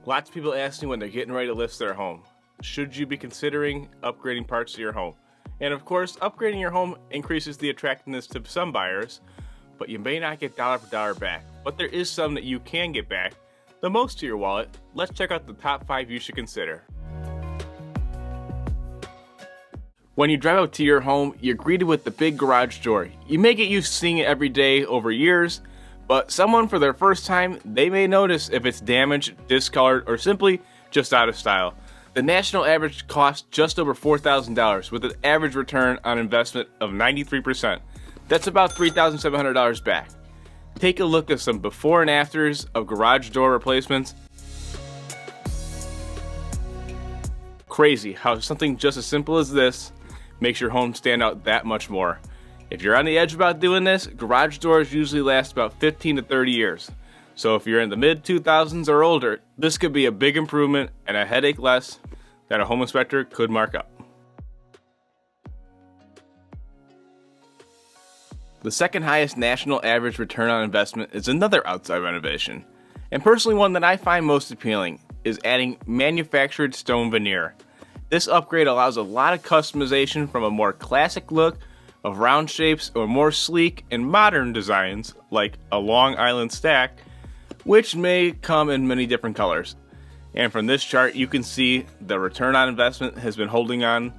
Lots of people ask me when they're getting ready to list their home, should you be considering upgrading parts of your home? And of course, upgrading your home increases the attractiveness to some buyers, but you may not get dollar for dollar back. But there is some that you can get back, the most to your wallet. Let's check out the top 5 you should consider. When you drive up to your home, you're greeted with the big garage door. You may get used to seeing it every day over years, but someone for their first time, they may notice if it's damaged, discolored, or simply just out of style. The national average costs just over $4,000 with an average return on investment of 93%. That's about $3,700 back. Take a look at some before and afters of garage door replacements. Crazy how something just as simple as this makes your home stand out that much more. If you're on the edge about doing this, garage doors usually last about 15 to 30 years. So if you're in the mid-2000s or older, this could be a big improvement and a headache less that a home inspector could mark up. The second highest national average return on investment is another outside renovation, and personally one that I find most appealing is adding manufactured stone veneer. This upgrade allows a lot of customization from a more classic look of round shapes or more sleek and modern designs like a Long Island stack, which may come in many different colors. And from this chart you can see the return on investment has been holding on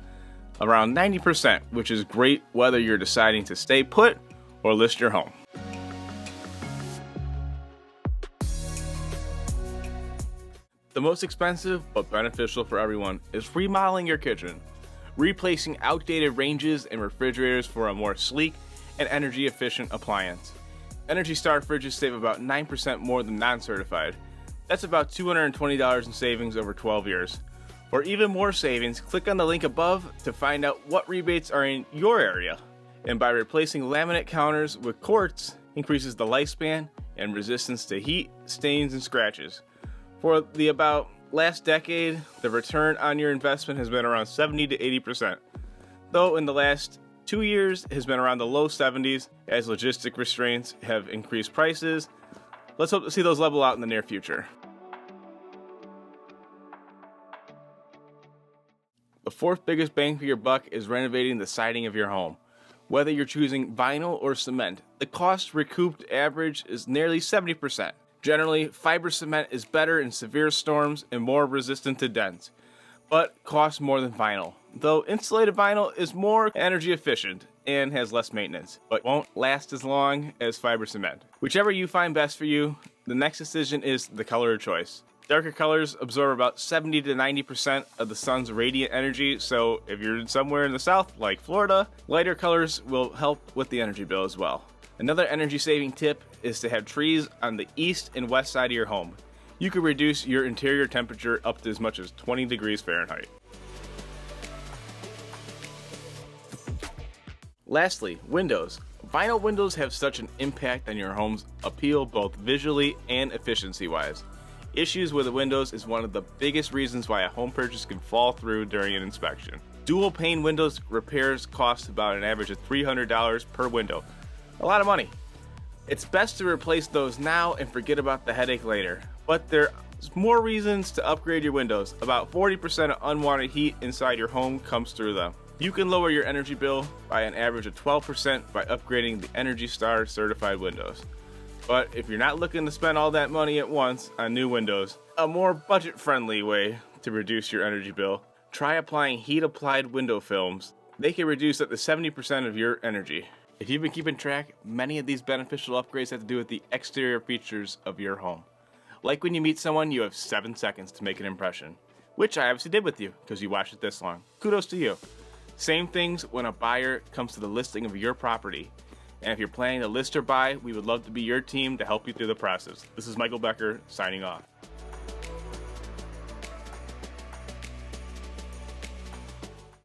around 90%, which is great whether you're deciding to stay put or list your home. The most expensive but beneficial for everyone is remodeling your kitchen. Replacing outdated ranges and refrigerators for a more sleek and energy efficient appliance. Energy Star fridges save about 9% more than non-certified. That's about $220 in savings over 12 years. For even more savings, click on the link above to find out what rebates are in your area. And by replacing laminate counters with quartz, increases the lifespan and resistance to heat, stains, and scratches. For the about last decade, the return on your investment has been around 70 to 80%, though in the last 2 years has been around the low 70s as logistic restraints have increased prices. Let's hope to see those level out in the near future. The fourth biggest bang for your buck is renovating the siding of your home. Whether you're choosing vinyl or cement, the cost recouped average is nearly 70%. Generally, fiber cement is better in severe storms and more resistant to dents, but costs more than vinyl. Though insulated vinyl is more energy efficient and has less maintenance, but won't last as long as fiber cement. Whichever you find best for you, the next decision is the color of choice. Darker colors absorb about 70 to 90% of the sun's radiant energy, so if you're somewhere in the south, like Florida, lighter colors will help with the energy bill as well. Another energy saving tip is to have trees on the east and west side of your home. You can reduce your interior temperature up to as much as 20 degrees Fahrenheit. Lastly, windows. Vinyl windows have such an impact on your home's appeal both visually and efficiency-wise. Issues with the windows is one of the biggest reasons why a home purchase can fall through during an inspection. Dual pane windows repairs cost about an average of $300 per window. A lot of money. It's best to replace those now and forget about the headache later. But there's more reasons to upgrade your windows. About 40% of unwanted heat inside your home comes through them. You can lower your energy bill by an average of 12% by upgrading the Energy Star certified windows. But if you're not looking to spend all that money at once on new windows, a more budget-friendly way to reduce your energy bill, try applying heat-applied window films. They can reduce up to 70% of your energy. If you've been keeping track, many of these beneficial upgrades have to do with the exterior features of your home. Like when you meet someone, you have 7 seconds to make an impression, which I obviously did with you because you watched it this long. Kudos to you. Same things when a buyer comes to the listing of your property. And if you're planning to list or buy, we would love to be your team to help you through the process. This is Michael Becker signing off.